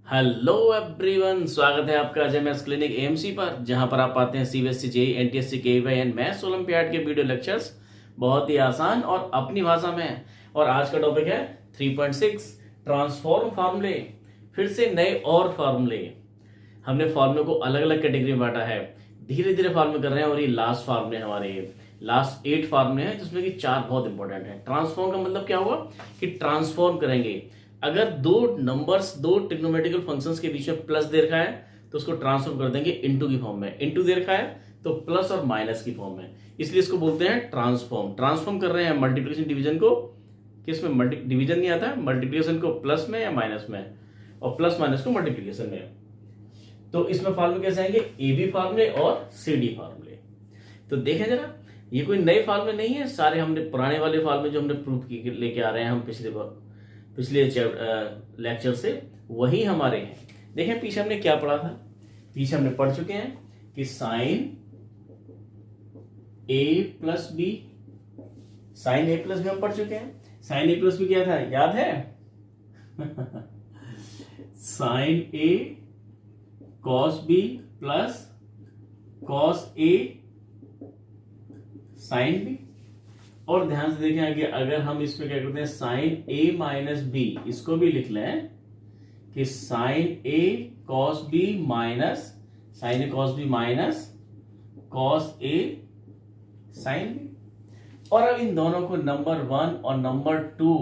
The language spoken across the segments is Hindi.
हेलो एवरीवन, स्वागत है आपका अजय मैथ्स क्लिनिक एएमसी पर, जहां पर आप पाते हैं CBSE JEE NTSE KVPY and maths olympiad के वीडियो लेक्चर्स बहुत ही आसान और अपनी भाषा में। और आज का टॉपिक है 3.6 ट्रांसफॉर्म फार्मूले। फिर से नए और फार्मूले। हमने फार्मूले को अलग अलग कैटेगरी में बांटा है, धीरे धीरे फार्मूले कर रहे हैं और ये लास्ट फार्मूले हमारे लास्ट 8 फार्मूले हैं, जिसमें कि 4 बहुत इंपॉर्टेंट है। ट्रांसफॉर्म का मतलब क्या हुआ कि ट्रांसफॉर्म करेंगे। अगर दो नंबर्स, दो ट्रिग्नोमेट्रिकल फंक्शंस के बीच में प्लस दे रखा है तो उसको ट्रांसफॉर्म कर देंगे इनटू की फॉर्म में, इनटू दे रखा है तो प्लस और माइनस की फॉर्म में, इसलिए इसको बोलते हैं ट्रांसफॉर्म। ट्रांसफॉर्म कर रहे हैं मल्टीप्लिकेशन डिवीजन को, किस में डिवीजन नहीं आता है, मल्टीप्लिकेशन को प्लस में या माइनस में, और प्लस माइनस को मल्टीप्लिकेशन में। तो इसमें फार्मूले कैसे आएंगे, ए बी फार्मूले और सी डी फार्मूले। तो देखें जरा, ये कोई नए फार्मूले नहीं है, सारे हमने पुराने वाले फार्मूले जो हमने प्रूफ की लेके आ रहे हैं हम पिछले लेक्चर से, वही हमारे हैं। देखें पीछे हमने क्या पढ़ा था, पीछे हमने पढ़ चुके हैं कि sign A plus B, sign A plus B हम पढ़ चुके हैं। साइन ए प्लस बी क्या था, याद है? Sine A cos B plus cos A sine B. और ध्यान से देखें आगे, अगर हम इसमें क्या करते हैं, साइन ए माइनस बी, इसको भी लिख लें कि sign A cos B minus sign A cos B minus cos A sine B. और अब इन दोनों को नंबर 1 और नंबर 2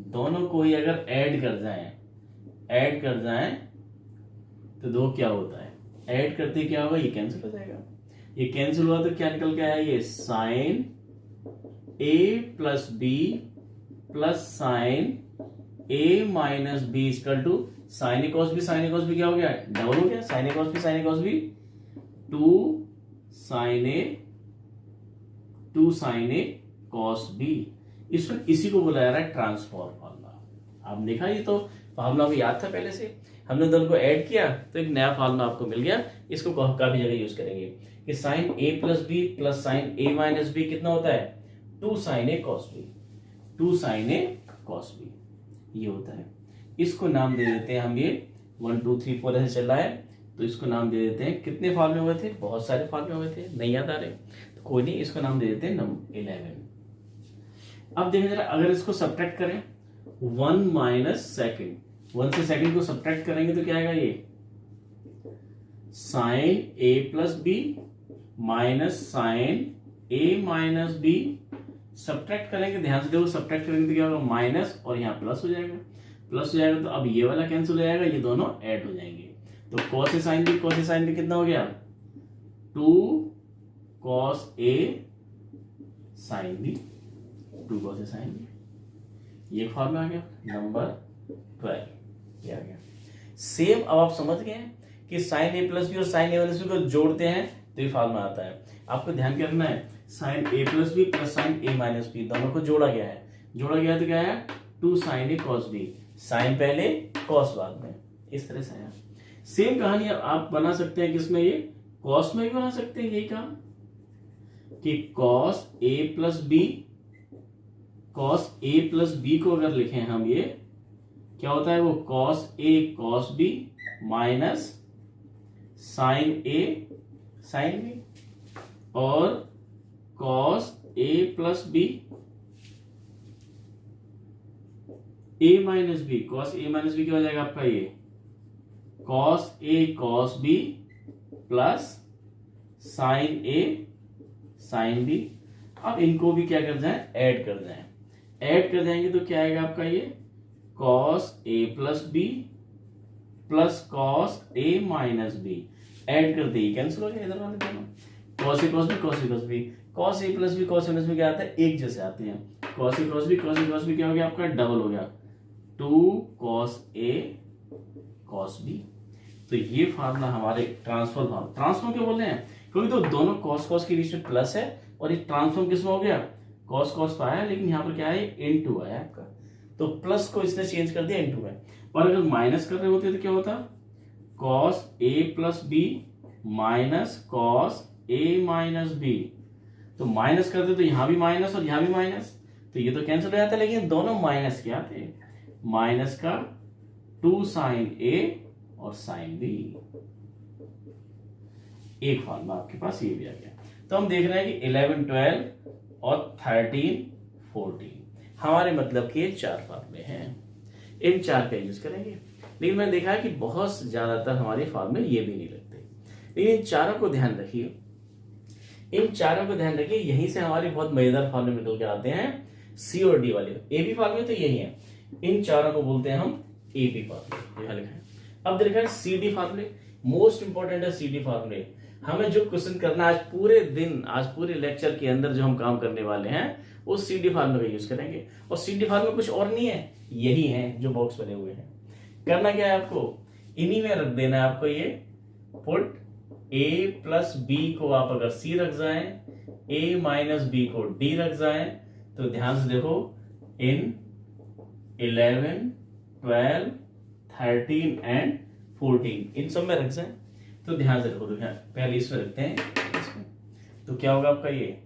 दोनों को ही अगर ऐड कर जाएं तो दो क्या होता है, ऐड करते क्या होगा, ये कैंसिल हो जाएगा। ये कैंसिल हुआ तो क्या निकल के आया, ये sine A plus B plus sine A minus B equal to sine A cos B क्या हो गया, डबल हो गया, sine A cos B 2 sine A cos B. इसमें इसी को बुलाया रहा है ट्रांसफॉर्म फार्मूला। आप देखा, ये तो फार्मूला भी याद था पहले से, हमने दोनों को ऐड किया तो एक नया फार्मूला आपको मिल गया। इसको काफी जगह यूज करेंगे कि sign A plus B plus sine A minus B कितना होता है, 2 sine A cos B, 2 sine A cos B, ये होता है। इसको नाम दे देते हैं हम, ये 1 2 3 4 ऐसे चल रहा है, तो इसको नाम दे देते हैं, कितने फार्मूले हुए थे, बहुत सारे फार्मूले हुए थे, नहीं याद आ रहे तो कोई नहीं, इसको नाम दे देते हैं नंबर 11। अब देखें जरा, अगर इसको सब्ट्रैक्ट करें 1 माइनस सेकेंड, 1 से सेकेंड को सब्ट्रैक्ट करेंगे तो क्या आएगा, ये sine A plus B minus sign A minus B. Subtract करेंगे, ध्यान से देखो, सब्ट्रैक्ट करेंगे तो क्या होगा, माइनस और यहाँ प्लस हो जाएगा, तो अब ये वाला कैंसिल हो जाएगा, ये दोनों ऐड हो जाएंगे। तो cos ए साइन बी कितना हो गया, 2 cos ए साइन बी, 2 cos ए साइन बी। ये फॉर्मूला आ गया नंबर 12, ये आ गया। सेम अब आप समझ गए हैं कि साइन ए प्लस बी और साइन ए माइनस बी को जोड़ते हैं तो ये फॉर्मूला आता है। आपको ध्यान क्या रखना है, sine A plus B plus sine A minus B दोनों को जोड़ा गया है तो क्या है, 2 sine A cos B, sign पहले कॉस बाद में, इस तरह से आया। सेम कहानी आप बना सकते हैं, किसमें, ये कॉस में भी बना सकते हैं, यही काम कि कॉस ए प्लस बी को अगर लिखें हम, ये क्या होता है, वो cos A cos B minus sign A sine B, और cos A plus B A minus B, cos A minus B क्या हो जाएगा आपका, ये cos A cos B plus sine A sine B. अब इनको भी क्या कर जाए, ऐड कर जाएंगे तो क्या आएगा आपका, ये cos A plus B plus cos A minus B. Add करते ही कैंसिल हो गया, इधर वाले दोनों, cos A cos B cos A plus B cos A minus B क्या आता है, एक जैसे आते हैं। कॉस ए कॉस बी क्या हो गया आपका, डबल हो गया, 2 cos ए cos बी। तो ये फार्मूला हमारे ट्रांसफॉर्म क्यों बोल रहे हैं, क्योंकि तो दोनों कॉस के बीच में प्लस है, और ये ट्रांसफॉर्म किसमें हो गया, कॉस तो आया, लेकिन यहाँ पर क्या है, इनटू आया आपका, तो प्लस को इसने चेंज कर दिया इनटू है। और अगर माइनस कर रहे होते तो क्या होता, cos A plus B minus cos A minus B, तो माइनस करते तो यहां भी माइनस और यहां भी माइनस, तो ये तो कैंसिल हो जाता है, लेकिन दोनों माइनस के आते हैं। माइनस का 2 साइन ए और साइन बी। एक फॉर्मूला आपके पास ये भी आ गया। तो हम देख रहे हैं कि 11, 12 और 13, 14 हमारे मतलब कि ये 4 फॉर्मूले हैं। इन 4 का यूज करेंगे। लेकिन मैंने देखा है कि बहुत ज्यादातर हमारे फॉर्मूले ये भी नहीं लगते। लेकिन इन चारों को ध्यान रखिए, इन चारों को ध्यान रखिए, यहीं से हमारे बहुत मजेदार फॉर्मूले निकल के आते हैं। सी और डी वाले एबी फॉर्मूले तो यही है। इन चारों को बोलते हैं हम एबी फॉर्मूले। यहां लिखा है। अब देखा है सी डी फॉर्मूले, मोस्ट इंपॉर्टेंट है सी डी फॉर्मूले। हमें जो क्वेश्चन करना आज पूरे दिन, आज पूरे लेक्चर के अंदर जो हम काम करने वाले हैं वो सी डी फॉर्मूले का यूज करेंगे। और सी डी फॉर्मूले कुछ और नहीं है, यही है जो बॉक्स बने हुए हैं। करना क्या है आपको, इन्हीं में रख देना है आपको। ये पुट a प्लस बी को आप अगर c रख जाएं, a माइनस बी को d रख जाएं, तो ध्यान से देखो इन 11, 12, 13 एंड 14 इन सब में रख जाएं। तो ध्यान से देखो, पहले इसमें रखते हैं इसमें। तो क्या होगा आपका ये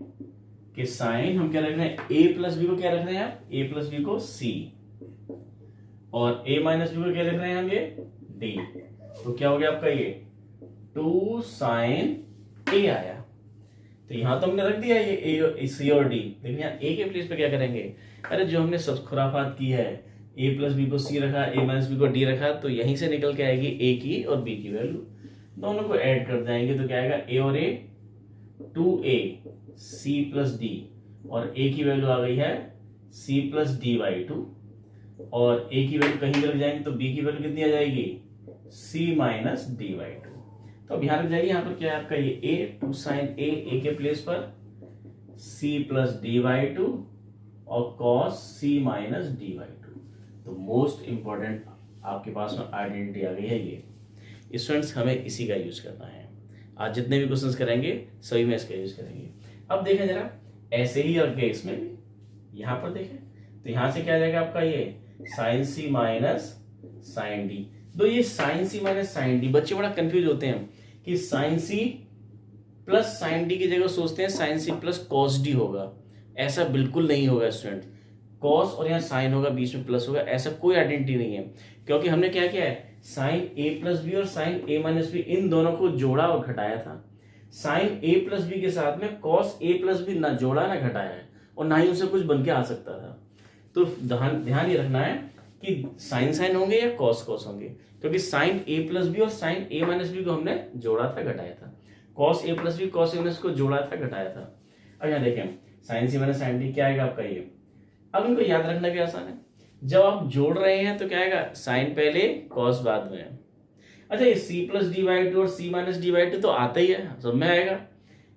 कि साइन हम क्या रख रहे हैं, a प्लस बी को क्या रख रहे हैं आप, a प्लस बी को c, और a माइनस बी को क्या रख रहे हैं हम ये d। तो क्या हो गया आपका ये 2 साइन a आया। तो यहां तो हमने रख दिया ये सी और डी। लेकिन यहाँ a के प्लेस पे क्या करेंगे, अरे जो हमने सब खुराफात की है, a प्लस बी को c रखा, a माइनस बी को d रखा, तो यहीं से निकल के आएगी a की और b की वैल्यू, दोनों को ऐड कर जाएंगे। तो क्या आएगा a और a 2a c plus d, और a की वैल्यू आ गई है c प्लस डी बाई 2, और a की वैल्यू कहीं रख जाएंगे तो b की वैल्यू कितनी आ जाएगी, c माइनस डी बाई 2। तो अब यहां रख जाएगी, यहां पर क्या है आपका ये a 2 साइन a के प्लेस पर c प्लस डी बाई 2 और cos c minus D by 2। तो मोस्ट इंपॉर्टेंट आपके पास में आइडेंटिटी आ गई है ये। स्टूडेंट्स हमें इसी का यूज करना है। आज जितने भी क्वेश्चंस करेंगे सभी में इसका यूज करेंगे। अब देखें जरा, ऐसे ही और इसमें भी यहां पर देखें, तो यहां से क्या आ जाएगा आपका ये sine C minus sine D. तो ये sine C minus sine D, बच्चे बड़ा कंफ्यूज होते हैं कि sine C plus sine D की जगह सोचते हैं sine C plus cos D होगा। ऐसा बिल्कुल नहीं होगा स्टूडेंट। कॉस और यहाँ साइन होगा, बीच में प्लस होगा, ऐसा कोई आइडेंटिटी नहीं है। क्योंकि हमने क्या किया है, साइन ए प्लस बी और साइन ए माइनस बी इन दोनों को जोड़ा और घटाया था। साइन ए प्लस बी के साथ में कॉस ए प्लस बी ना जोड़ा ना घटाया है, और ना ही उसे कुछ बन के आ सकता था। तो ध्यान ये रखना है कि साइन साइन होंगे या कॉस कॉस होंगे, क्योंकि साइन ए प्लस बी और साइन ए माइनस बी को हमने जोड़ा था घटाया था। Cos A plus B cos A minus को जोड़ा था घटाया था। अब यहाँ देखें sign C minus sine D क्या आएगा आपका ये। अब इनको याद रखना भी आसान है, जब आप जोड़ रहे हैं तो क्या आएगा, साइन पहले कॉस बाद में। अच्छा ये सी प्लस डी बाई 2 और सी माइनस डी बाई 2 तो आता ही है, सब में आएगा।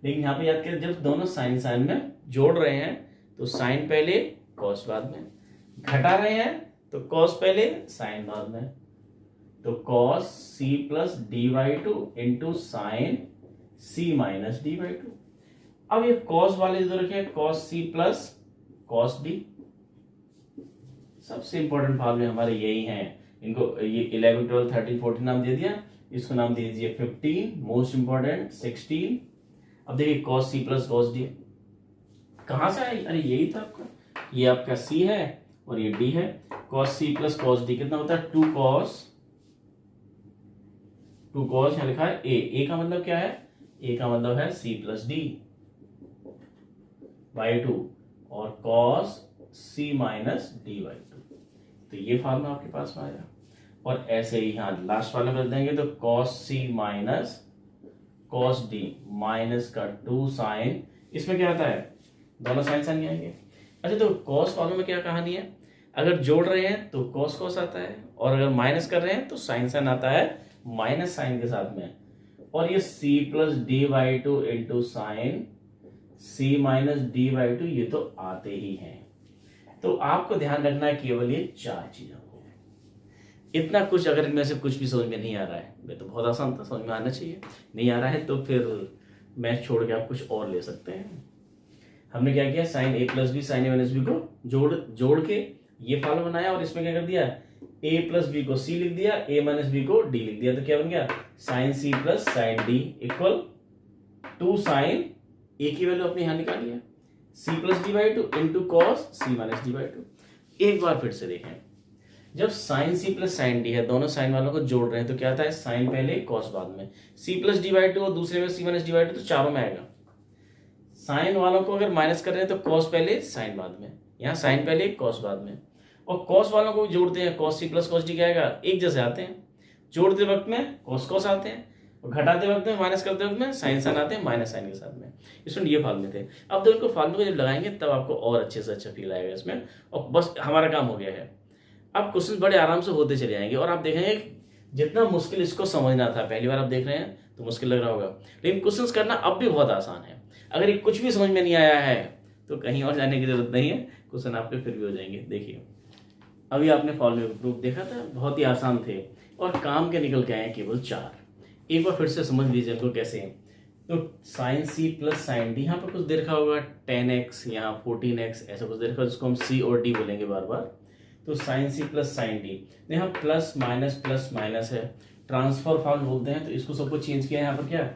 लेकिन यहाँ पे याद करें, जब दोनों साइन साइन में जोड़ रहे हैं तो साइन पहले कॉस बाद में, घटा रहे हैं तो कॉस पहले साइन बाद में। तो cos C plus D by 2 into sine C minus D by 2। अब ये कॉस वाले जो रखे cos C plus cos D. सबसे इंपॉर्टेंट फॉर्मूले हमारे यही हैं। इनको ये 11, 12, 13, 14 नाम दे दिया, इसको नाम दे दीजिए 15, मोस्ट इंपॉर्टेंट 16। अब देखिए cos C plus cos D कहां से आई, अरे यही था आपका, ये आपका सी है और ये डी है। Cos C plus cos D कितना होता है, 2 कॉस यहां लिखा है ए का मतलब क्या है, ए का मतलब है सी प्लस डी बाई 2 और cos C minus D by 2। तो ये फॉर्मूला आपके पास में आएगा। और ऐसे ही यहाँ लास्ट वाला कर देंगे तो cos C minus cos D minus का 2 साइन, इसमें क्या आता है, दोनों साइन साइन आएंगे। अच्छा तो कॉस फॉर्मूला में क्या कहानी है, अगर जोड़ रहे हैं तो कॉस कॉस आता है, और अगर माइनस कर रहे हैं तो साइन साइन आता है माइनस साइन के साथ में। और ये C plus D by 2 into sine C minus D by 2 ये तो आते ही हैं। तो आपको ध्यान रखना है केवल ये 4 चीजों को। इतना कुछ अगर इनमें से कुछ भी समझ में नहीं आ रहा है, मैं तो बहुत आसान था, समझ में आना चाहिए, नहीं आ रहा है तो फिर मैथ छोड़ के आप कुछ और ले सकते हैं। हमने क्या किया, sign A plus B sign A minus B को जोड़ के ये फॉर्मूला बनाया, और इसमें क्या कर दिया, ए प्लस बी को सी लिख दिया, ए माइनस बी को डी लिख दिया। तो क्या बन गया, sine C plus sine D equal 2 sine A की वैल्यू अपने यहां निकाली है C plus D by 2 into cos C minus D by 2। एक बार फिर से देखें, जब sine C plus sine D है, दोनों साइन वालों को जोड़ रहे हैं तो क्या आता है, साइन पहले कॉस बाद में। C plus D by two और दूसरे में C minus D by two, तो चारों में आएगा। साइन वालों को अगर माइनस कर रहे हैं तो कॉस पहले साइन बाद में, यहाँ साइन पहले कॉस बाद में। और कॉस वालों को भी जोड़ते हैं, cos C plus cos D क्या आएगा, एक जैसे आते हैं। जोड़ते वक्त में कॉस कॉस आते हैं और घटाते वक्त में, माइनस करते वक्त में साइन साइन आते हैं माइनस साइन के साथ में। इसमें ये फार्मूले थे। अब तो इनको फार्मूले जब लगाएंगे तब आपको और अच्छे से अच्छा फील आएगा इसमें, और बस हमारा काम हो गया है। अब क्वेश्चन बड़े आराम से होते चले जाएंगे और आप देखेंगे जितना मुश्किल इसको समझना था, पहली बार आप देख रहे हैं तो मुश्किल लग रहा होगा, लेकिन क्वेश्चंस करना अब भी बहुत आसान है। अगर ये कुछ भी समझ में नहीं आया है तो कहीं और जाने की जरूरत नहीं है, क्वेश्चन आपके फिर भी हो जाएंगे। देखिए अभी आपने फॉर्मूले का प्रूफ देखा था, बहुत ही आसान थे और काम के निकल के आए केवल 4। एक बार फिर से समझ लीजिए इनको कैसे। तो sine C plus sine D, यहाँ पर कुछ दे रखा होगा 10x, यहाँ 14x, ऐसा कुछ दे रखा, जिसको हम सी और डी बोलेंगे बार बार। तो sine C plus sine D, यहाँ प्लस माइनस है, ट्रांसफर फॉर्म बोलते हैं। तो इसको सबको चेंज किया यहाँ पर क्या,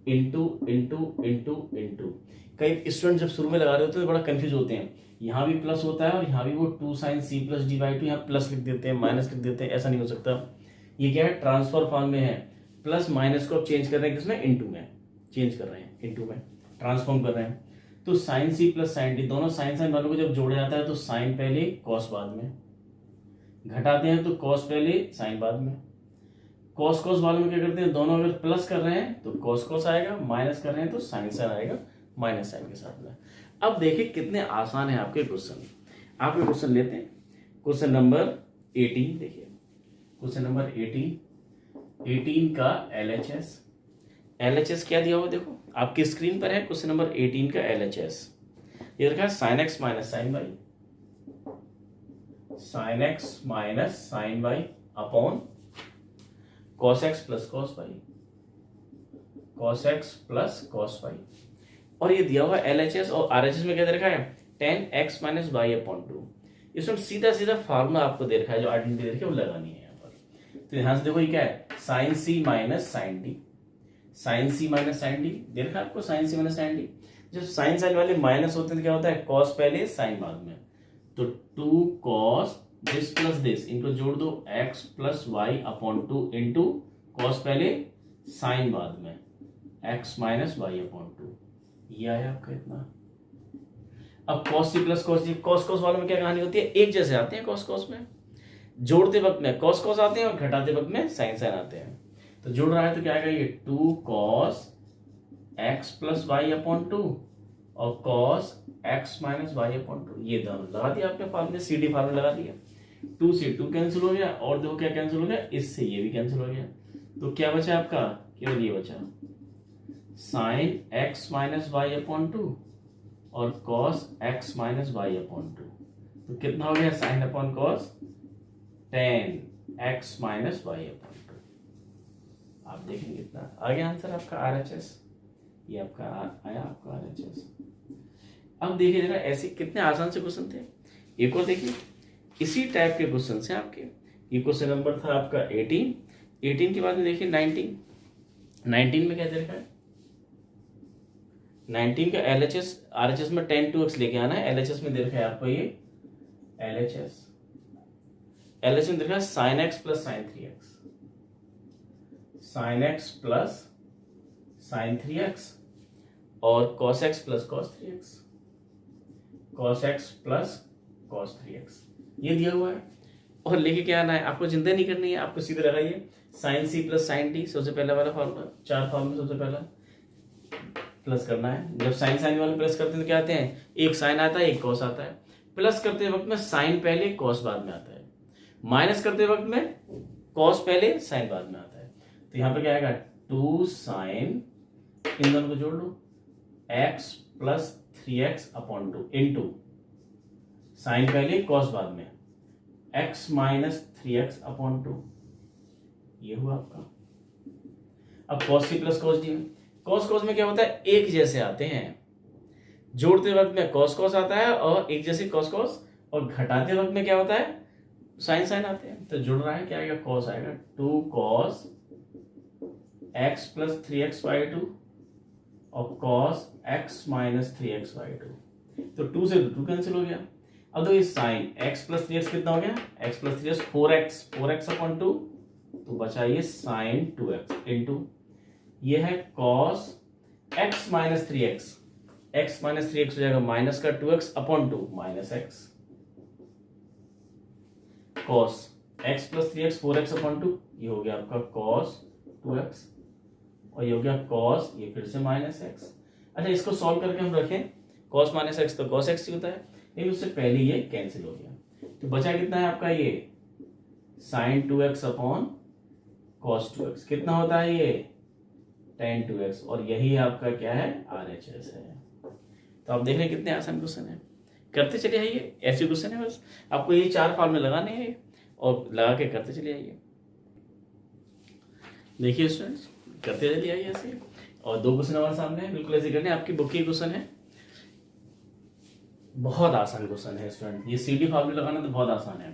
इंटू इंटू इंटू इंटू। कई स्टूडेंट जब शुरू में लगा रहे होते हैं तो बड़ा कंफ्यूज होते हैं, यहाँ भी प्लस होता है और यहाँ भी वो 2 sine C plus D by two, यहाँ प्लस लिख देते हैं माइनस लिख देते हैं, ऐसा नहीं हो सकता। ये क्या है, ट्रांसफर फॉर्म में है। प्लस माइनस को अब चेंज कर रहे हैं किसमें, इंटू में चेंज कर रहे हैं, इंटू में ट्रांसफॉर्म कर रहे हैं। तो sine C plus sine D, दोनों साइन साइन वालों को जब जोड़ा जाता है तो साइन पहले कॉस बाद में, घटाते हैं तो कॉस पहले साइन बाद में। कॉस कॉस वालों में क्या करते हैं, दोनों अगर प्लस कर रहे हैं तो कॉस कॉस आएगा, माइनस कर रहे हैं तो साइन साइन आएगा माइनस साइन के साथ में। अब देखिए कितने आसान है आपके क्वेश्चन। आपके क्वेश्चन लेते हैं, क्वेश्चन नंबर 18 देखिए, क्वेश्चन नंबर 18 का LHS क्या दिया हुआ देखो आपकी स्क्रीन पर है। क्वेश्चन नंबर 18 का LHS ये रखा है sine x minus sine y, sine x minus sine y upon cos x plus cos y, cos x plus cos y. और ये दिया हुआ LHS और RHS में क्या दे रखा है, 10x माइनस वाई अपॉन 2। इसमें सीधा सीधा फार्मूला आपको दे रखा है, जो आइडेंटिटी दे रखी है वो लगानी है यहाँ पर। तो यहां से देखो ये क्या है, sine C minus sine D, sine C minus sine D दे रखा है आपको, sign C minus sine D. जब साइन साइन वाले माइनस होते हैं तो क्या होता है, कॉस पहले साइन बाद में। तो 2 कॉस दिस प्लस दिस, इनको जोड़ दो, x plus y upon 2 into cos पहले साइन बाद में, x माइनस वाई अपॉन 2। ये आया आपका इतना। अब cos C plus cos D, cos cos वालों में क्या कहानी होती है, एक जैसे आते हैं कॉस कॉस में, जोड़ते वक्त में कॉस कॉस आते हैं और घटाते वक्त में साइन साइन आते हैं। तो जुड़ रहा है तो क्या आएगा, ये 2 cos x plus y upon 2 और cos x minus y upon 2। ये दोनों लगा दिया आपने फार्मूले, CD फार्मूला लगा दिया। 2 से 2 कैंसिल हो गया और देखो क्या कैंसिल हो गया, इससे ये भी कैंसिल हो गया। तो क्या बचा आपका, केवल ये बचा, sine x minus y upon 2 और cos x minus y upon 2। तो कितना हो गया, sine upon cos 10 x minus y upon 2। आप देखेंगे इतना आ गया आंसर आपका RHS। ये आपका आया आपका RHS। अब देखिए जरा ऐसे कितने आसान से क्वेश्चन थे। एक और देखिए इसी टाइप के क्वेश्चन से आपके, ये क्वेश्चन नंबर था आपका 18 के बाद में देखिए 19 में क्या दे रखा है, 19 का LHS RHS में 10 2x लेके आना है। LHS में दे रखा है आपको ये LHS में दे रखा है sine x plus sine 3x, sine x plus sine 3x और cos x plus cos 3x, cos x plus cos 3x ये दिया हुआ है। और लेके क्या आना है, आपको चिंता नहीं करनी है, आपको सीधे लगाइए sine C plus sine D, सबसे पहला वाला फॉर्मूला, 4 फॉर्मूला सबसे पहला प्लस करना है। जब साइन साइन वाले प्लस करते हैं तो क्या आते हैं, एक साइन आता है एक कॉस आता है। प्लस करते वक्त में साइन पहले कॉस बाद में आता है, माइनस करते वक्त में कॉस पहले साइन बाद में आता है। तो यहां पर क्या आएगा, 2 साइन, इन दोनों को जोड़ लो, x plus 3x upon 2 into sign पहले कॉस बाद में x माइनस 3x अपॉन 2। ये हुआ आपका। अब cos C plus cos D, cos cos में क्या होता है, एक जैसे आते हैं, जोड़ते वक्त में कॉस कॉस आता है और एक जैसे कॉस कॉस, और घटाते वक्त में क्या होता है, साइन साइन आते हैं। तो जुड़ रहा है क्या आएगा, कॉस आएगा, 2 cos x plus 3x by 2 और cos x minus 3x by 2। तो 2 से 2 कैंसिल हो गया। अब देखिए साइन x प्लस 3x कितना हो गया, x plus 3x 4x upon 2, तो बचा ये साइन 2x इंटू ये है cos x minus 3x, x minus 3x हो जाएगा माइनस का 2x upon 2 minus x, cos x plus 3x 4x upon 2, ये हो गया आपका कॉस 2x, और ये हो गया कॉस, ये फिर से माइनस x। अच्छा इसको सॉल्व करके हम रखें, कॉस माइनस एक्स तो कॉस एक्स ही होता है, लेकिन उससे पहले ये कैंसिल हो गया, तो बचा कितना है आपका ये sign 2x upon cos 2x, कितना होता है ये tan 2x, और यही आपका क्या है RHS है। तो आप देख रहे हैं कितने आसान क्वेश्चन है, करते चले आइए, ऐसे क्वेश्चन है बस आपको ये 4 फॉर्मूले लगाने हैं और लगा के करते चले आइए। देखिए स्टूडेंट्स करते चले आइए ऐसे, और 2 क्वेश्चन हमारे सामने है, बिल्कुल ऐसे करने, आपकी बुक की क्वेश्चन है, बहुत आसान क्वेश्चन है स्टूडेंट, ये CD फॉर्मूला लगाना तो बहुत आसान है,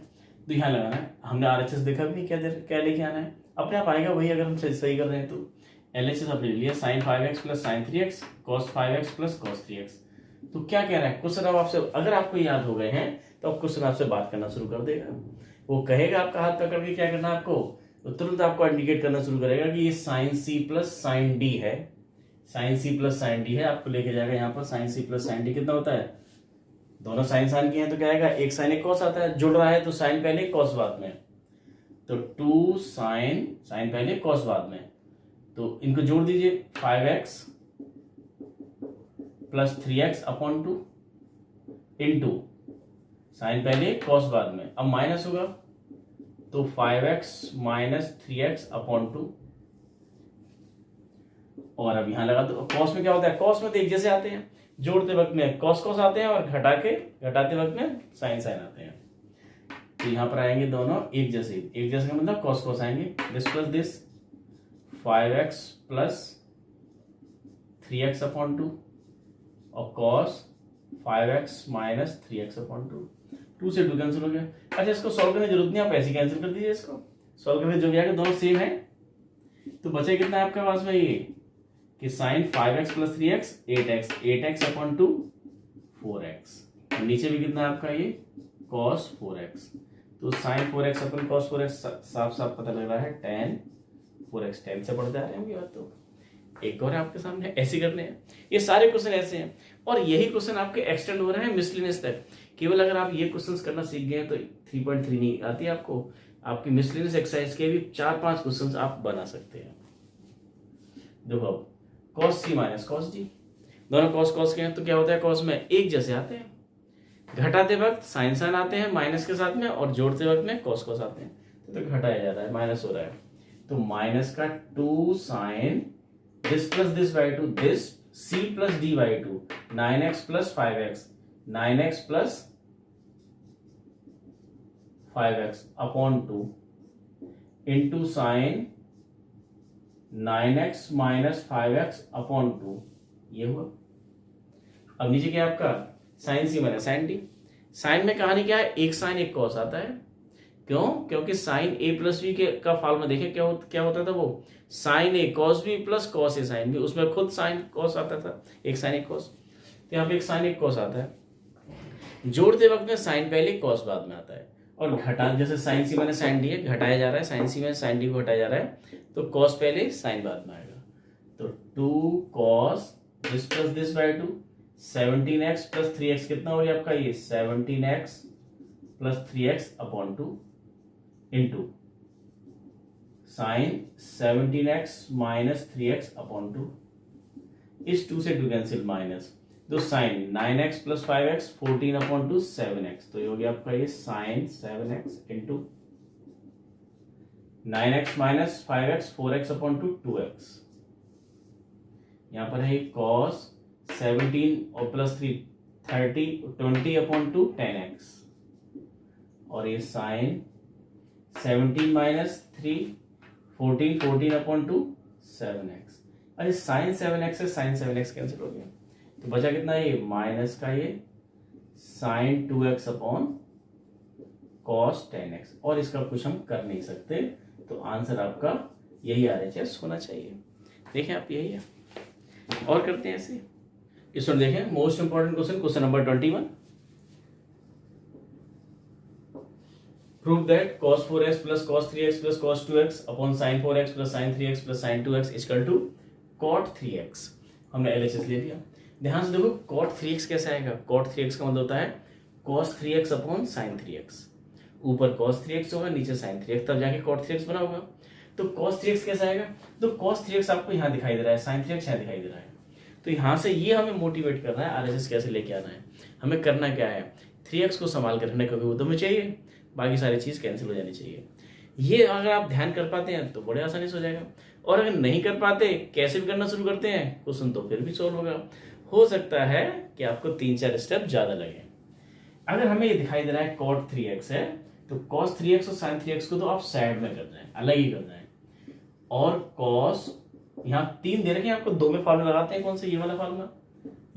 तो यहाँ लगाना है। हमने RHS देखा भी नहीं, क्या लेके आना है, अपने आप आएगा वही, अगर हम सही कर रहे हैं तो LHS आपने ले लिया sine 5x plus sine 3x cos 5x plus cos 3x। तो क्या कह रहा है क्वेश्चन, अब आपसे अगर आपको याद हो गए हैं तो अब क्वेश्चन आपसे बात करना शुरू कर देगा, वो कहेगा आपका हाथ पकड़ के क्या करना है आपको, तो तुरंत आपको इंडिकेट करना शुरू करेगा कि ये sine C plus sine D है, sine C plus sine D है, आपको लेके जाएगा यहाँ पर sine C plus sine D कितना होता है, दोनों साइन साइन किए हैं तो क्या आएगा, एक साइन एक कॉस आता है, जुड़ रहा है तो साइन पहले कॉस बाद में, तो 2 साइन, साइन पहले कॉस बाद में, तो इनको जोड़ दीजिए 5x plus 3x upon 2 into sign पहले कॉस बाद में, अब माइनस होगा तो 5x माइनस 3x अपॉन 2, और अब यहां लगा दो। कॉस में क्या होता है, कॉस में तो एक जैसे आते हैं, जोड़ते वक्त में कॉस कॉस आते हैं और घटाते वक्त में साइन साइन आते हैं, तो यहां पर आएंगे दोनों एक जैसे, एक जैसे का मतलब कॉस कॉस आएंगे, this plus this 5x plus 3x upon 2 और cos 5x minus 3x upon 2 से 2 कैंसिल हो गया। अच्छा इसको सॉल्व करने की जरूरत नहीं, आप ऐसे कैंसिल कर दीजिए, इसको सॉल्व करके जो गया दोनों सेम है, तो बचे कितना है आपके पास में ये कि sign 5x plus 3x 8x upon 2 4x, नीचे भी कितना है आपका ये cos 4x, तो साइन 4x अपन cos 4x साफ साफ पता लग रहा है tan 4x, 10 से बढ़ जा रहे होंगे बात। तो एक और है आपके सामने, ऐसे करने हैं, ये सारे क्वेश्चन ऐसे हैं, और यही क्वेश्चन आपके एक्सटेंड हो रहे हैं मिसलिनियस तक। केवल अगर आप ये क्वेश्चंस करना सीख गए तो 3.3 नहीं आती आपको, आपकी मिसलिनियस एक्सरसाइज के भी 4-5 क्वेश्चंस आप बना सकते हैं। देखो अब cos C minus cos D, दोनों cos cos के हैं तो क्या होता है, cos में एक जैसे आते हैं, घटाते वक्त साइन साइन आते हैं माइनस के साथ में, और जोड़ते वक्त में cos cos आते हैं, तो घटाया जा रहा है, माइनस हो रहा है, तो माइनस का 2 sine this plus this by 2, this C plus D by 2, 9x plus 5x, 9x plus 5x upon 2 into sine 9x minus 5x upon 2, ये हुआ। अब नीचे क्या है आपका sine C minus sine D, sine में कहानी क्या है, एक साइन एक कॉस आता है, क्यों, क्योंकि साइन A प्लस बी के का फॉर्मूला देखें क्या होता था, वो sine A cos B plus cos A sine B, उसमें खुद साइन कॉस आता था, एक साइन एक कॉस, तो यहाँ पे एक साइन एक कॉस आता है, जोड़ते वक्त में साइन पहले कॉस बाद में आता है, और घटा जैसे sine C minus sine D है, घटाया जा रहा है, sine C minus sine D को घटाया जा रहा है, तो कॉस पहले साइन बाद में आएगा, तो 2 cos this plus this by 2, 17x plus 3x कितना हो गया आपका ये 17x plus 3x upon 2 into sine 17x minus 3x upon 2, इस 2 से 2 कैंसिल माइनस, तो sine 9x plus 5x 14 upon 2 7x, तो ये हो गया आपका ये sign 7x into 9x minus 5x 4x upon 2x, यहां पर है cos 17 और प्लस 3 20 अपॉन 2 10x, और ये साइन 17 माइनस 3 14 अपॉन 2 7x। अरे साइन 7x से साइन 7x कैंसिल हो गया, तो बचा कितना ये माइनस का ये sign 2x upon cos 10x, और इसका कुछ हम कर नहीं सकते, तो आंसर आपका यही RHS होना चाहिए। देखें आप यही है, और करते हैं ऐसे। इसमें देखें most important question, question number 21, prove that cos 4x plus cos 3x plus cos 2x upon sin 4x plus sin 3x plus sin 2x equal to cot 3x। हमने LHS ले लिया। ध्यान से देखो cot 3x कैसे आएगा। cot 3x का मतलब होता है cos 3x upon sin 3x। ऊपर cos 3x होगा, नीचे sin 3x, तब जाके cot 3x बना होगा। तो cos 3x कैसे आएगा? तो cos 3x आपको यहाँ दिखाई दे रहा है, sin 3x यहाँ दिखाई दे रहा है। तो यहाँ से ये हमें मोटिवेट करना है RHS कैसे लेके आना है। हमें करना क्या है, 3x को संभाल कर रखना, क्योंकि वो तो हमें चाहिए, बाकी सारी चीज कैंसिल हो जानी चाहिए। ये अगर आप ध्यान कर पाते हैं तो बड़े आसानी से हो जाएगा। और अगर नहीं कर पाते, कैसे भी करना शुरू करते हैं क्वेश्चन, तो फिर भी सॉल्व होगा। हो सकता है कि आपको 3-4 स्टेप ज्यादा लगे। अगर हमें ये दिखाई दे रहा है cot 3x है, तो cos 3x और sin 3x को तो आप साइड में कर रहे हैं, अलग ही कर रहे हैं। और cos यहाँ 3 दे रखे हैं आपको, 2 में फॉर्मूला लगाते हैं। कौन सा? ये वाला फॉर्मूला,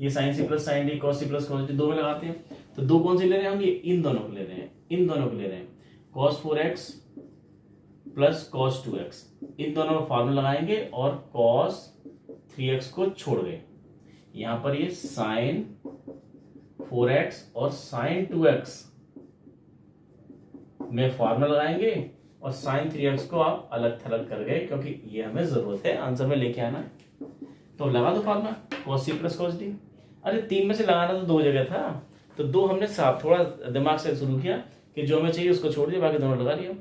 ये sin c plus sin d cos c plus cos d 2 में लगाते हैं। तो 2 कौन से ले रहे हैं हम? ये इन दोनों को ले रहे हैं, इन दोनों को ले रहे हैं। cos 4x plus cos 2x, इन दोनों में फॉर्मूला लगाएंगे और cos 3x को छोड़ गए। यहां पर ये sin 4x और sin 2x में फॉर्मूला लगाएंगे और sin 3x को आप अलग थलग कर गए, क्योंकि ये हमें जरूरत है आंसर में लेके आना है। तो लगा दो formula cos c plus cos d। अरे 3 में से लगाना तो 2 जगह था, तो 2 हमने साफ थोड़ा दिमाग से शुरू किया कि जो हमें चाहिए उसको छोड़ दिया, बाकी दोनों लगा लिया।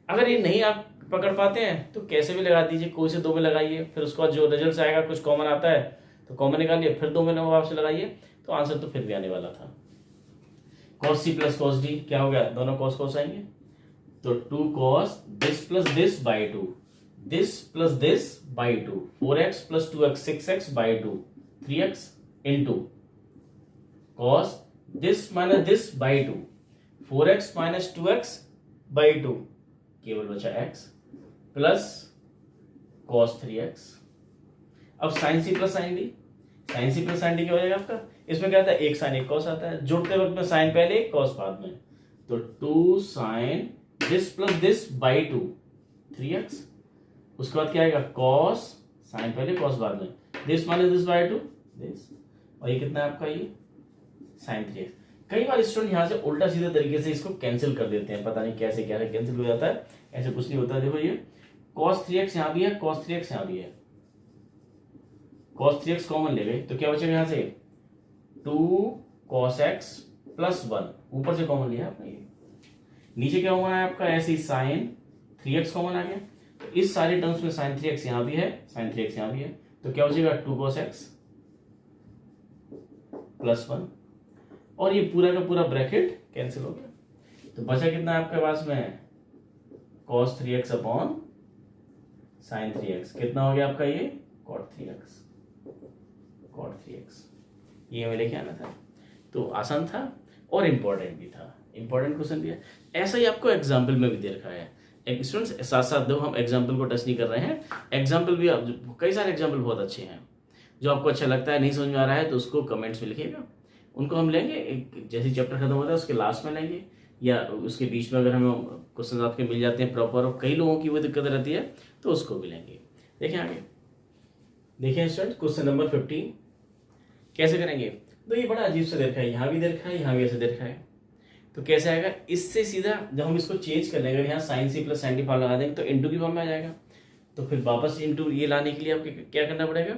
अगर ये नहीं आप पकड़ पाते हैं तो कैसे भी लगा दीजिए, कोई से 2 में लगाइए, फिर उसके बाद जो रिजल्ट आएगा कुछ कॉमन आता है तो कॉमन निकालिए, फिर 2 में वापस लगाइए, तो आंसर तो फिर भी आने वाला था। cos c plus cos d क्या हो गया? दोनों cos cos आएंगे, तो 2 cos this plus this by 2, this plus this by 2, 4x plus 2x 6x by 2, 3x into cos this minus this by 2, 4x minus 2x by 2, केवल बचा x प्लस cos 3x। अब sin c plus sin d, sin c plus sin d क्या हो जाएगा आपका? इसमें क्या आता है? एक sin एक cos आता है, जोड़ते वक्त में sin पहले cos बाद में, तो 2 sin this plus this by 2, 3x। उसके बाद क्या आएगा? cos sin पहले cos बाद में, this minus this by 2, this, और ये कितना है आपका? ये sin 3x। कई बार स्टूडेंट यहाँ से उल्टा सीधा तरीके से इसको कैंसिल कर देते हैं, पता नहीं कैसे क्या कैंसिल हो जाता है। ऐसे कुछ नहीं होता है। देखो ये cos 3x यहाँ भी है, cos 3x यहाँ भी है, cos 3x कॉमन ले गए तो क्या बचेगा यहाँ से? 2 cos x प्लस 1, ऊपर से कॉमन लिया आपने, ये नीचे क्या हुआ है आपका? ऐसे ही sin 3x कॉमन आ गया, तो इस सारे टर्म्स में sin 3x यहाँ भी है, sin 3x यहाँ भी है, तो क्या बचेगा? 2 cos x प्लस 1, और ये पूरा का पूरा ब्रैकेट कैंसिल हो गया। तो बचा कितना आपके पास में? cos 3x upon sin 3x, कितना हो गया आपका? ये cot 3x, cot 3x। ये हमें लेके आना था, तो आसान था और इम्पोर्टेंट भी था, इम्पोर्टेंट क्वेश्चन भी है। ऐसा ही आपको एग्जाम्पल में भी दे रखा है। स्टूडेंट्स साथ साथ दो, हम एग्जाम्पल को टच नहीं कर रहे हैं, एग्जाम्पल भी कई सारे एग्जाम्पल बहुत अच्छे हैं। जो आपको अच्छा लगता है, नहीं समझ में आ रहा है, तो उसको कमेंट्स में लिखिएगा, उनको हम लेंगे। एक जैसे चैप्टर खत्म होता है उसके लास्ट में लेंगे, या उसके बीच में अगर हमें क्वेश्चन आपके मिल जाते हैं प्रॉपर, और कई लोगों की वो दिक्कत रहती है, तो उसको भी लेंगे। देखें आगे, देखिए स्टूडेंट क्वेश्चन नंबर 15 कैसे करेंगे। तो ये बड़ा अजीब सा दे रखा है, यहाँ भी दे रखा है, यहाँ भी ऐसे दे रखा है। तो कैसे आएगा? इससे सीधा जब हम इसको चेंज कर लेंगे, यहाँ sin c plus sin d form लगा देंगे तो इंटू की फॉर्म में आ जाएगा। तो फिर वापस इंटू ये लाने के लिए आपको क्या करना पड़ेगा?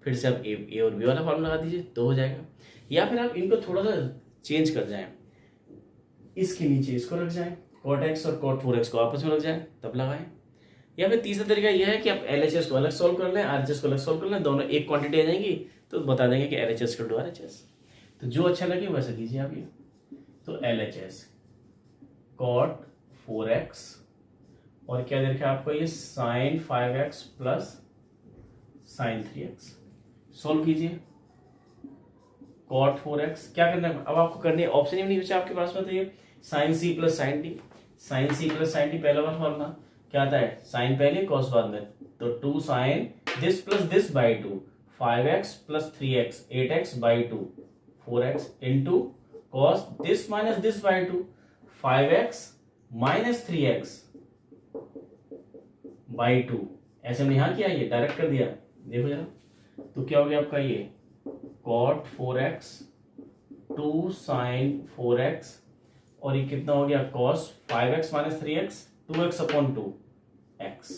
फिर से आप ए और बी वाला फॉर्म लगा दीजिए तो हो जाएगा। या फिर आप इनको थोड़ा सा चेंज कर जाएं, इसके नीचे इसको रख जाएं, cot x और cot 4x को आपस में रख जाएं, तब लगाएं। या फिर तीसरा तरीका यह है कि आप LHS को अलग सॉल्व कर लें, RHS को अलग सॉल्व कर लें, दोनों एक क्वांटिटी आ जाएंगी तो बता देंगे कि LHS टू RHS। तो जो अच्छा लगे वैसे कीजिए आप ये। तो LHS cot 4x और क्या देखा आपको? ये sin 5x plus sin 3x। Solve कीजिए cot 4x। क्या करना है अब आपको? करनी है, ऑप्शन ही नहीं बचा आपके पास में। तो ये sin c plus sin d, sin c plus sin d पहला वाला फॉर्मूला क्या आता है? sin पहले cos बाद में, तो 2 sin this plus this by 2, 5x plus 3x 8x by 2, 4x into cos this minus this by 2, 5x minus 3x by 2। ऐसे हमने यहां किया, ये डायरेक्ट कर दिया, देखो जरा। तो क्या हो गया आपका? ये cot 4x 2 sin 4x और ये कितना हो गया cos 5x minus 3x 2x upon 2x।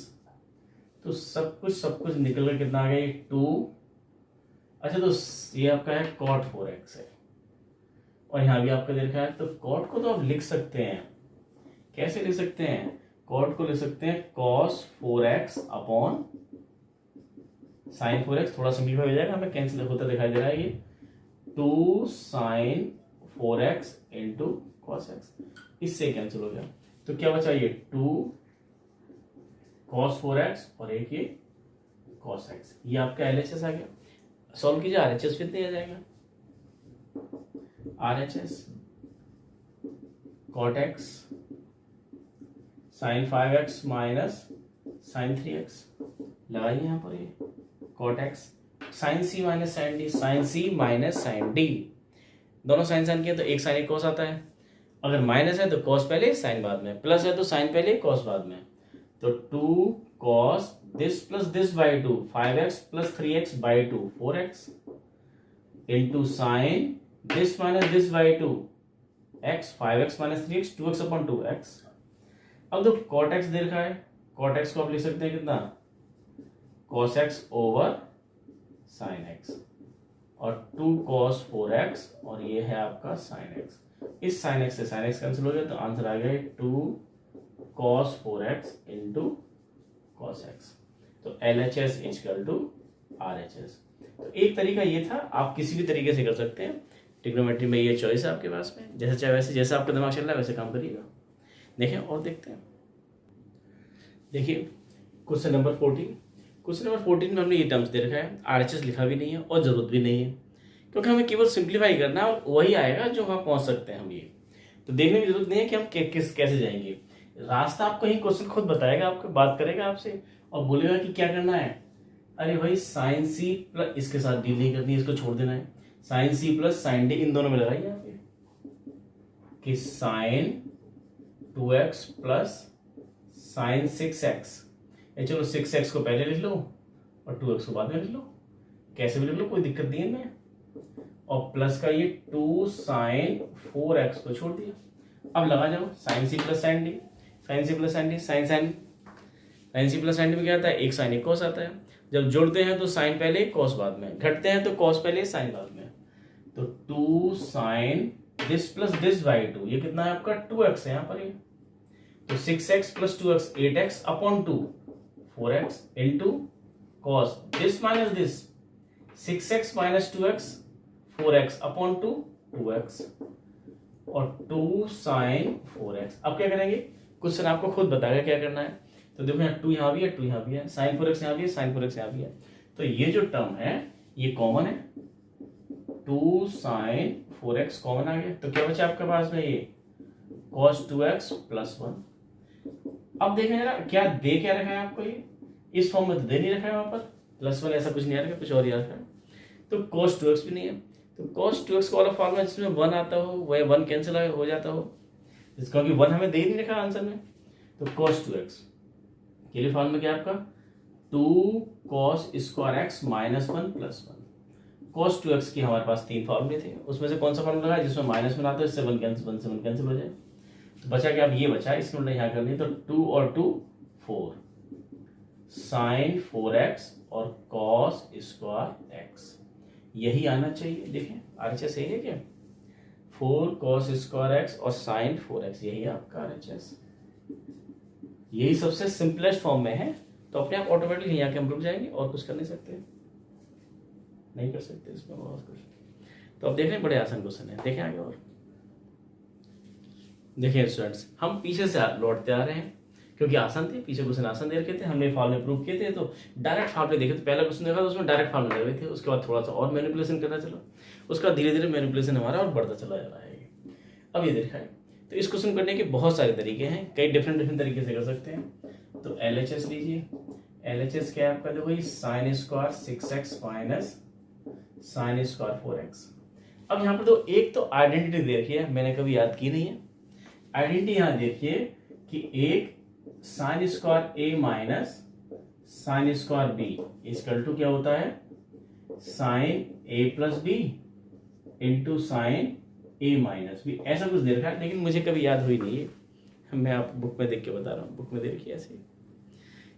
तो सब कुछ निकल कर कितना आ गया, 2। अच्छा तो ये आपका है cot 4x है, और यहाँ भी आपका दे रखा है। तो cot को तो आप लिख सकते हैं, कैसे लिख सकते हैं, cot को लिख सकते हैं cos 4x upon sin 4x। थोड़ा सिंप्लीफाई हो जाएगा, हमें कैंसिल होता दिखाई दे रहा है ये 2 sin 4x into cos x, इससे कैंसिल हो गया। तो क्या बचा, ये 2 cos 4x और एक ये cos x। ये आपका LHS आ गया। सॉल्व कीजिए, RHS कितने आ जाएगा, RHS cot x sin 5x minus sin 3x, लगाइए यहाँ पर ये cot x sin c minus sin d, sin c minus sin d, दोनों साइन किया तो एक साइन एक cos आता है। अगर माइनस है तो cos पहले साइन बाद में, प्लस है तो साइन पहले cos बाद में। तो 2 cos this plus this by 2 5x plus 3x by 2 4x into sine this minus this by 2 x 5x minus 3x 2x upon 2x। अब तो cot x दे रखा है, cot x को आप लिख सकते हैं कितना, cos x over sin x, और 2 cos 4x और ये है आपका sin x। इस sin x से sin x कैंसिल हो गया, तो आंसर आ गया 2 cos 4x into cos x। तो LHS इक्वल टू RHS। तो एक तरीका ये था, आप किसी भी तरीके से कर सकते हैं। ट्रिग्नोमेट्री में ये चॉइस है आपके पास में, जैसे चाहे वैसे, जैसा आपका दिमाग चल रहा है वैसे काम करिएगा। देखें और देखते हैं। देखिए क्वेश्चन नंबर 14। क्वेश्चन नंबर 14 में हमने ये टर्म्स दे रखा है, RHS लिखा भी नहीं है और जरूरत भी नहीं है, क्योंकि हमें केवल सिंप्लीफाई करना है और वही आएगा जो वहां पहुंच सकते हैं हम। ये तो देखने की जरूरत नहीं है कि हम कैसे जाएंगे, रास्ता आपको ही क्वेश्चन खुद बताएगा, आपको बात करेगा आपसे और बोलेगा कि क्या करना है। अरे भाई साइन सी प्लस, इसके साथ डील नहीं करनी, इसको छोड़ देना है, sine C plus sine D इन दोनों में लगाइए आप ये, कि sign 2x plus sign 6x। चलो 6x को पहले लिख लो और 2x को बाद में लिख लो, कैसे भी लिख लो, कोई दिक्कत नहीं है इनमें। और प्लस का ये 2 साइन 4x को छोड़ दिया। अब लगा जाओ sine C plus sine D, sine C plus sine D, sine C plus sine D में क्या आता है, एक साइन एक cos आता है। जब जोड़ते हैं तो साइन पहले cos बाद में, घटते हैं तो cos पहले साइन बाद में। तो 2 sine this plus this by 2, ये कितना है आपका 2x है यहाँ पर ये। तो 6x plus 2x 8x upon 2 4x into cos this minus this 6x minus 2x 4x upon 2 2x और 2 साइन 4x। अब क्या करेंगे, क्वेश्चन आपको खुद बताएगा क्या करना है। तो देखो यहाँ 2 यहाँ भी है, 2 यहाँ भी है, साइन 4x यहाँ भी है, साइन 4x यहाँ भी है। तो ये जो टर्म है ये कॉमन है, 2 साइन 4x कॉमन आ गया। तो क्या बचा आपके पास में, ये cos 2x प्लस 1। अब देखें जरा क्या दे क्या रखा है आपको, ये इस फॉर्म में तो दे नहीं रखा है, वहां पर प्लस 1 ऐसा कुछ नहीं आ रखा, कुछ और ही आ रखा है। तो cos 2x भी नहीं है, तो cos 2x का वाला फॉर्म है जिसमें 1 आता हो, वह 1 कैंसिल हो जाता हो, क्योंकि 1 हमें दे नहीं रखा आंसर में। तो cos 2x के लिए फॉर्म में क्या आपका 2 cos square x minus 1 plus 1। cos 2x की हमारे पास 3 फॉर्मूले थे, उसमें से कौन सा फॉर्मूला लगा जिसमें माइनस में आता है, इससे 1 से 1 कैंसिल हो जाए। तो बचा क्या, अब ये बचा, इसकी उल्टा यहाँ करनी, तो 2 और 2 4 साइन 4x और cos स्क्वायर x, यही आना चाहिए। देखें RHS यही है क्या, 4 cos स्क्वायर x और साइन 4x, यही है आपका RHS। यही सबसे सिंपलेस्ट फॉर्म में है, तो अपने आप ऑटोमेटिकली यहाँ के हम रुक जाएंगे और कुछ कर नहीं सकते, नहीं कर सकते इसमें बहुत कुछ। तो अब देख रहे हैं बड़े आसान क्वेश्चन है, देखें आगे। और देखिए स्टूडेंट्स, हम पीछे से लौटते आ रहे हैं क्योंकि आसान थे, पीछे क्वेश्चन आसान दे रखे थे, हमने फॉर्मूले प्रूव किए थे। तो डायरेक्ट फॉर्मूले देखे थे, पहला क्वेश्चन देखा तो उसमें डायरेक्ट फॉर्मूले लगे थे, उसके बाद थोड़ा सा और मैनिपुलेशन करना चला, उसका धीरे धीरे मैनिपुलेशन हमारा और बढ़ता चला जा रहा है। अब ये देखा है, तो इस क्वेश्चन करने के बहुत सारे तरीके हैं, कई डिफरेंट तरीके से कर सकते हैं। तो LHS लीजिए, LHS क्या है आपका, देखो sine square 6x minus sine square 4x। अब यहाँ पर तो एक तो आइडेंटिटी दे रखी है, मैंने कभी याद की नहीं है। आइडेंटिटी यहाँ देखिए कि एक sine square a minus sine square b equal to क्या होता है, sine a plus b into sine A minus B, ऐसा कुछ दे रखा है, लेकिन मुझे कभी याद हुई नहीं है, मैं आप बुक में देख के बता रहा हूँ, बुक में दे रखी है ऐसे।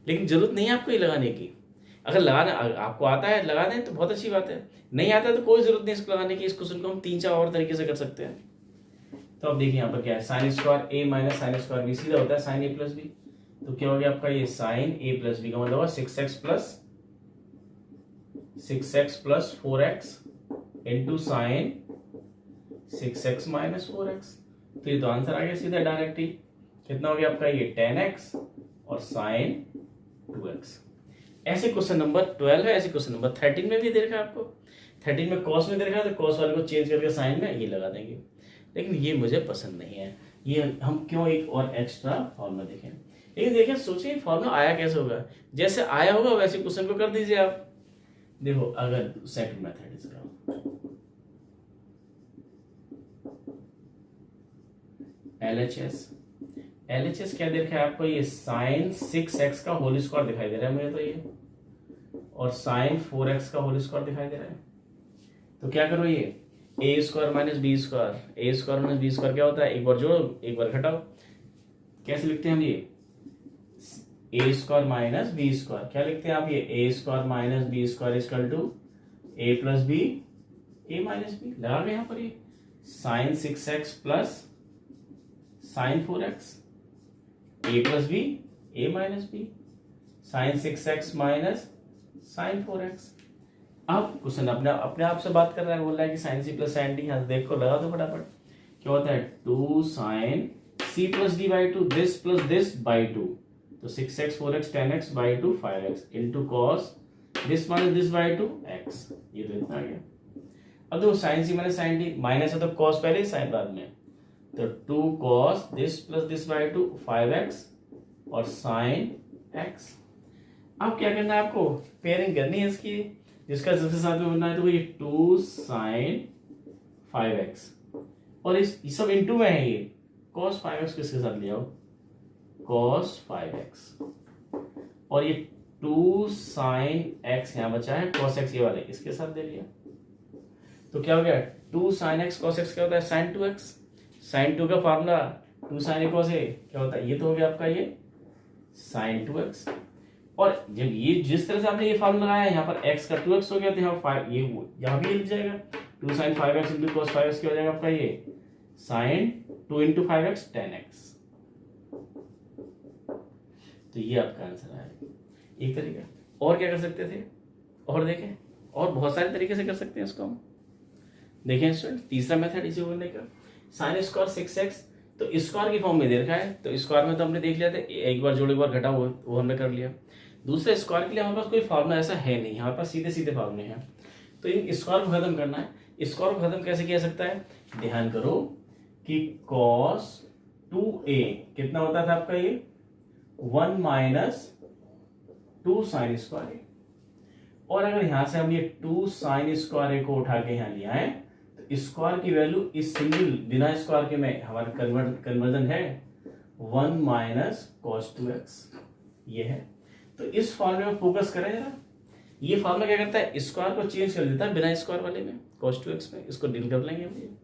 लेकिन जरूरत नहीं है आपको ये लगाने की, अगर लगाना आपको आता है लगा दें तो बहुत अच्छी बात है, नहीं आता है तो कोई जरूरत नहीं इसको लगाने की। इस क्वेश्चन को हम 3-4 और तरीके से कर सकते हैं। तो अब देखिए यहाँ पर क्या है, साइन स्क्वायर ए माइनस साइन स्क्वायर बी सीधा होता है साइन ए प्लस बी। तो क्या हो गया आपका ये साइन ए प्लस बी का मतलब होगा 6x plus 4x into sine 6x minus 4x। तो ये तो आंसर आ गया सीधा डायरेक्ट ही। कितना हो गया आपका ये 10x और साइन 2x। ऐसे क्वेश्चन नंबर 12 है, ऐसे क्वेश्चन नंबर 13 में भी दे रखा है आपको। 13 में कॉस में दे रखा है, तो कॉस वाले को चेंज करके साइन में ये लगा देंगे, लेकिन ये मुझे पसंद नहीं है। ये हम क्यों एक और एक्स्ट्रा फॉर्मूला देखें। लेकिन देखिए सोचिए फॉर्मूला आया कैसे होगा, जैसे आया होगा वैसे क्वेश्चन को कर दीजिए आप। देखो अगर सेकंड मेथड इसका LHS क्या दे रखा है आपको, ये साइन 6x का होल स्क्वायर दिखाई दे रहा है मुझे तो ये, और साइन 4x का होल स्क्वायर दिखाई दे रहा है। तो क्या करो ये A square minus B square, A square minus B square क्या होता है, एक बार जोड़ो एक बार घटाओ। कैसे लिखते हैं हम ये, A square minus B square, क्या लिखते हैं आप ये A square minus B square equal to A plus B A minus B. लगा गए यहाँ पर ये sine 6x plus sine 4x A plus B A minus B sine 6x minus sine 4x। अब क्वेश्चन अपने आप से बात कर रहा है, बोल रहा है कि sine C plus sine D, यहाँ से देखो लगा दो फटाफट। क्या होता है 2 sine C plus D by 2 this plus this by 2, तो 6x 4x 10x by 2 5x into cos this minus this by 2 x। ये तो इतना आ गया। अब देखो sine C minus sine D, minus है तो कॉस पहले ही साइन बाद में, तो 2 cos this plus this by 2 5x और साइन x। अब क्या करना है आपको, पेयरिंग करनी है इसकी, जिसका जिसके साथ में बनना है, तो ये 2 साइन 5x और इस सब इंटू में है, ये cos 5x किसके साथ ले आओ, cos 5x और ये 2 साइन x यहाँ बचा है, cos x ये वाले इसके साथ दे लिया। तो क्या हो गया 2 साइन x cos x क्या होता है साइन 2x, साइन 2 का formula 2 sine a cos a क्या होता है, ये तो हो गया आपका ये साइन 2x। और जब ये जिस तरह से आपने ये फॉर्मूला लगाया यहाँ पर x का 2x हो गया, तो यहाँ 5 ये यहाँ भी लिख जाएगा 2 sign 5x into cos 5x क्या हो जाएगा आपका ये साइन 2 इंटू 5x 10x। तो ये आपका आंसर है। एक तरीका और क्या कर सकते थे, और देखें और बहुत सारे तरीके से कर सकते हैं इसको हम। देखें स्टूडेंट तीसरा मेथड इसे बोलने का, साइन स्क्वायर 6x, तो स्क्वायर की फॉर्म में दे रखा है, तो स्क्वायर में तो हमने देख लिया था, एक बार जोड़ एक बार घटा वो हमने कर लिया। दूसरे स्क्वायर के लिए हमारे पास कोई फार्मूला ऐसा है नहीं, हमारे पास सीधे सीधे फार्मूले हैं। तो इन स्क्वायर को खत्म करना है। स्क्वायर को खत्म कैसे किया सकता है, ध्यान करो कि cos 2a कितना होता था आपका ये 1 माइनस 2 साइन स्क्वायर ए, और अगर यहां से हम ये 2 साइन स्क्वायर ए को उठा के यहाँ ले आए, तो स्क्वायर की वैल्यू इस सिंगल बिना स्क्वायर के में हमारा कन्वर्जन है 1 माइनस cos 2x ये है। तो इस फॉर्मूले में फोकस करें जरा, ये फॉर्मूला क्या करता है स्क्वायर को चेंज कर देता है बिना स्क्वायर वाले में cos 2x में, इसको डील कर लेंगे हम।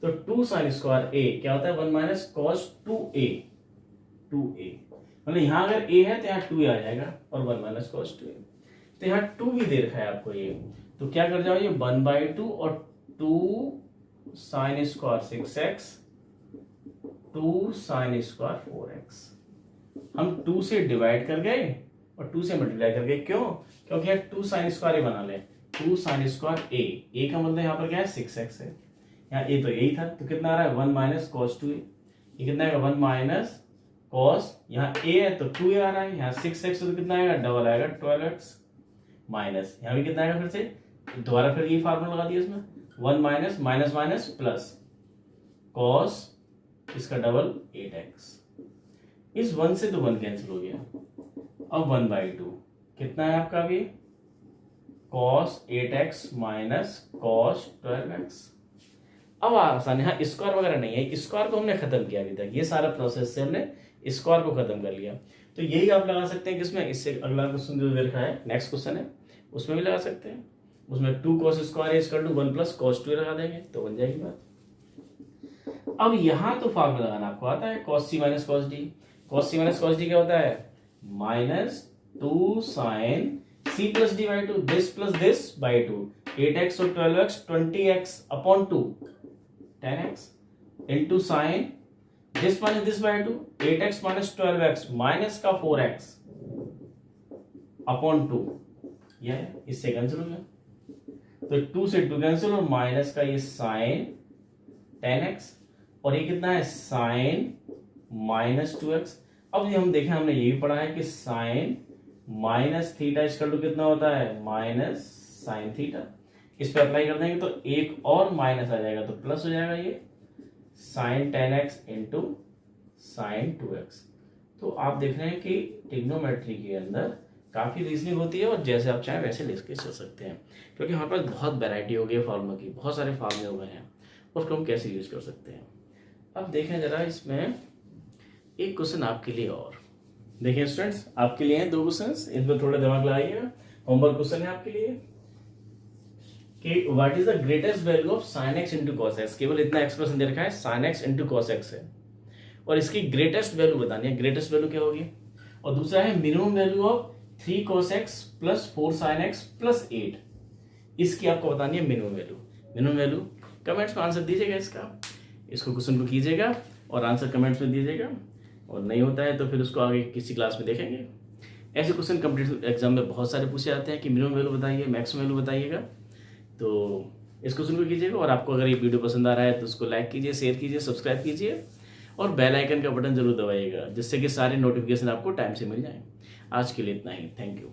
तो 2 साइन स्क्वायर a क्या होता है 1 माइनस cos 2a, मतलब यहाँ अगर a है तो यहाँ 2a आ जाएगा और 1 माइनस cos 2a, तो यहाँ 2 भी दे रखा है आपको ये, तो क्या कर जाओ ये 1/2 और 2 sine square 6x 2 sine square 4x। हम 2 से डिवाइड कर गए और 2 से मल्टीप्लाई कर गए, क्यों, क्योंकि यार 2 साइन स्क्वायर बना ले, 2 साइन स्क्वायर a का मतलब यहाँ पर क्या है 6x है, यहाँ a तो यही था, तो कितना आ रहा है 1 माइनस cos 2a, ये कितना आएगा 1 माइनस cos, यहाँ a है तो 2a आ रहा है, यहाँ 6x तो कितना आएगा डबल आएगा 12x, माइनस यहाँ भी कितना आएगा फिर से दोबारा फिर ये फार्मूला लगा दिया इसमें 1 minus minus minus plus cos इसका डबल 8x, इस 1 से तो 1 कैंसिल हो गया, अब 1/2 कितना है आपका भी cos 8x minus cos 12x। अब आसान है, हाँ स्क्वायर वगैरह नहीं है, स्क्वायर को हमने खत्म किया अभी तक, ये सारा प्रोसेस से हमने स्क्वायर को खत्म कर लिया। तो यही आप लगा सकते हैं किसमें, इससे अगला क्वेश्चन जो दे रखा है नेक्स्ट क्वेश्चन है उसमें भी लगा सकते हैं, उसमें 2 cos square equal to 1 plus cos 2 लगा देंगे तो बन जाएगी बात। अब यहां तो फॉर्मूला लगाना आपको आता है, cos c minus cos d। cos c minus cos d क्या होता है? -2 sin c plus d by 2, this plus this by 2, 8x और 12x 20x upon 2 10x into sine this minus this by 2, 8x minus 12x minus का 4x अपॉन 2, यह इससे कैंसिल हो गया, तो 2 से 2 कैंसिल और माइनस का ये साइन 10x और ये कितना है? Sine minus 2x। अब ये हम देखें, हमने ये भी पढ़ा है कि sine minus theta equal to कितना होता है? Minus sine theta. इस पे अप्लाई कर देंगे तो एक और माइनस आ जाएगा तो प्लस हो जाएगा ये sign 10x into sine 2x। तो आप देख रहे हैं कि ट्रिग्नोमेट्री के अंदर काफ़ी रीजनिंग होती है और जैसे आप चाहें वैसे लेके चल सकते हैं, क्योंकि हमारे पास बहुत वैरायटी हो गई है फार्मूला की, बहुत सारे फार्मूले हो गए हैं, उसको हम कैसे यूज कर सकते हैं। अब देखें जरा, इसमें एक क्वेश्चन आपके लिए और देखिए स्टूडेंट्स, आपके लिए हैं 2 क्वेश्चंस, इसमें थोड़ा दिमाग लगाइएगा। होमवर्क क्वेश्चन है आपके लिए कि what is the greatest value of sin x into cos x. केवल इतना एक्सप्रेशन दे रखा है, sin x into cos x है और इसकी ग्रेटेस्ट वैल्यू बतानी है। ग्रेटेस्ट वैल्यू क्या होगी? और दूसरा है minimum value of 3 cos x plus 4 sin x plus 8, इसकी आपको बतानी है minimum value. Minimum value comments में आंसर दीजिएगा इसको क्वेश्चन को कीजिएगा और आंसर कमेंट्स में दीजिएगा, और नहीं होता है तो फिर उसको आगे किसी क्लास में देखेंगे। ऐसे क्वेश्चन कम्पिटिटिव एग्जाम में बहुत सारे पूछे जाते हैं कि मिनिमम वैल्यू बताइए, मैक्सिमम वैल्यू बताइएगा। तो इस क्वेश्चन को कीजिएगा और आपको अगर ये वीडियो पसंद आ रहा है तो उसको लाइक कीजिए, शेयर कीजिए, सब्सक्राइब कीजिए और बेल आइकन का बटन जरूर दबाइएगा, जिससे कि सारे नोटिफिकेशन आपको टाइम से मिल जाए। आज के लिए इतना ही, थैंक यू।